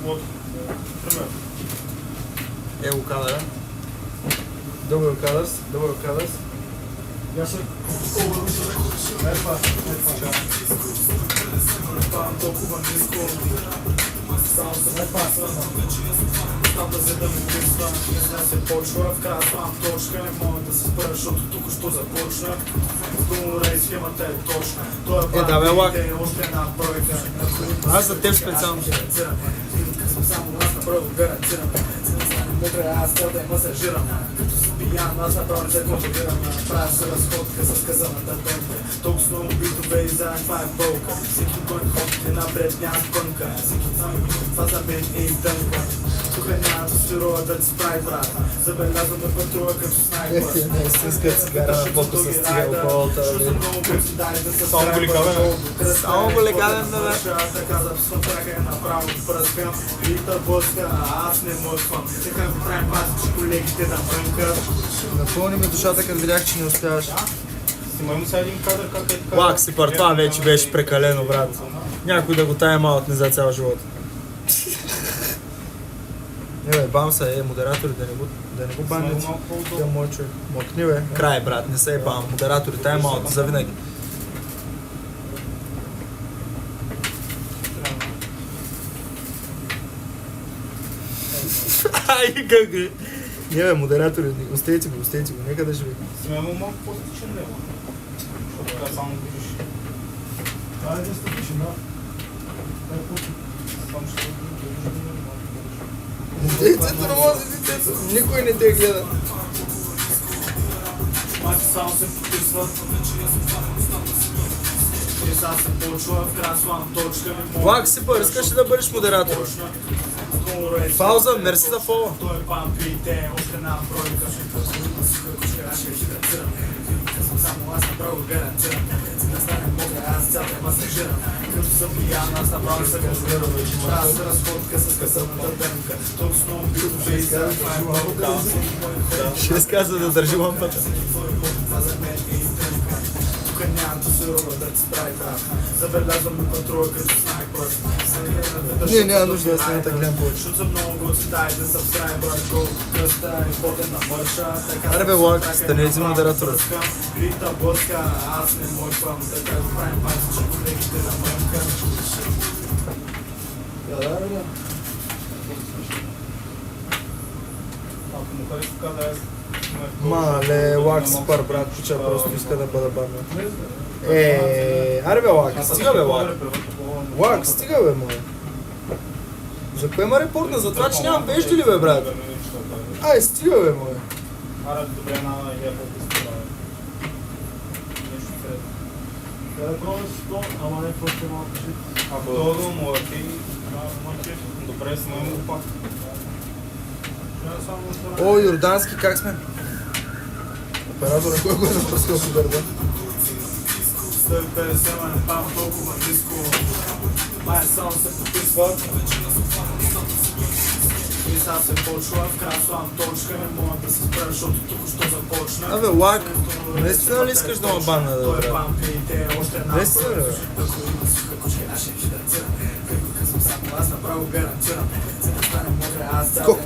Вот, пример. Evo кадъра. Double colors. Я се... толкова ниско. Само се там да седа ми близва. Не се почва, в края сам точка. Не мога да се спра, защото тук що започна. Долу схемата е точна. Той е Лак. още една бройка. Аз за теб специално. Само аз направо гарантирам. Мокра аз цел да я масажирам. Като си пиян, аз направо не се контролирам. Правя се разходка с казаната тънка. Толкова много битове и заедно това е болка. Всеки кой ходи напред няма пънка. Всеки това за мен е и тънка. Тук няма да си роя да ти справи брат. Забелязвам да пътруя като снайпер. Ето една истинска цигара на бока с тия околата. Само го легавен. Само го легавен, бе. Така записвам трака е направо пръскам. И тъбоска, а аз не мъквам. Така го правим пасичи колегите да мрънкат. Напълни ми душата, като видях, че не успяваш. Снимай му сега един кадър как е така. Лак си пар, това вече беше прекалено, брат. Някой да го тайм-аутне за цял живот. Бе, бамса, модератори, да не го банят. Тя мой човек. Мокни, бе. Край, брат, не се бам. Модератори, тайм-аут, завинаги. Ай, как е? Не, бе, модератори, оставете го, нека да живе. Снимай му малко по-стичен него. Защото така само виждаш. Това е статичен, да. Само ще Детето не може, детето. Никой не те гледа. Мати само се подписват. И сега се почва, в края слам точка. Лак си пар, искаш ли да бъдеш модератор? Пауза, мерси за фола. Той пампите, още една бройка. Само аз направо гарантирам. Да стане мокра, аз цял те масажирам. Като съм пиян, аз направо се газирам. Правя се разходка с късаната дънка. Толкова много битове и сега това е болка. Ще изказва да държи лампата. Това за мен е и тънка. Тук няма да се роба да ти справи брат. Забелязвам ми патрула като снайпер. Не, няма нужда да сме така гледам повече. Защото съм много гоци, дай да сабскрайбър, гол, кръста и потен на мърша. Аре бе, Лак, стани си модератор. Рита Боска, аз не мърквам, така го правим пасичи, колегите на мънка. Ако му хареса така да е... Мале, Лак си пар, брат, куча просто иска да бъда бавна. Аре бе, Лак, стига бе, Лак. Лак, стига бе, мой. За кое ма репортна? За това, че нямам вежди ли бе, брат? Ай, стига бе, мой. Аре, добре, на идея по-късно да е. Нещо сред. Да пробвай с то, ама не просто малко жит. Ако това му е окей, добре, снимай му пак. О, Йордански, как сме? Оператора, кой го е напръскал по гърда? 150, ма не пам толкова ниско. Май само се подписват. И сега се почва, в края слам точка. Не мога да се спра, защото тук що започна. Абе, Лак, наистина ли искаш да ме банна, да, Той брат? пампите, още една Наистина ли, бе? Ако има суха кучка, аз ще ги дацирам. Като казвам само аз направо гарантирам. За да стане мокра, аз цял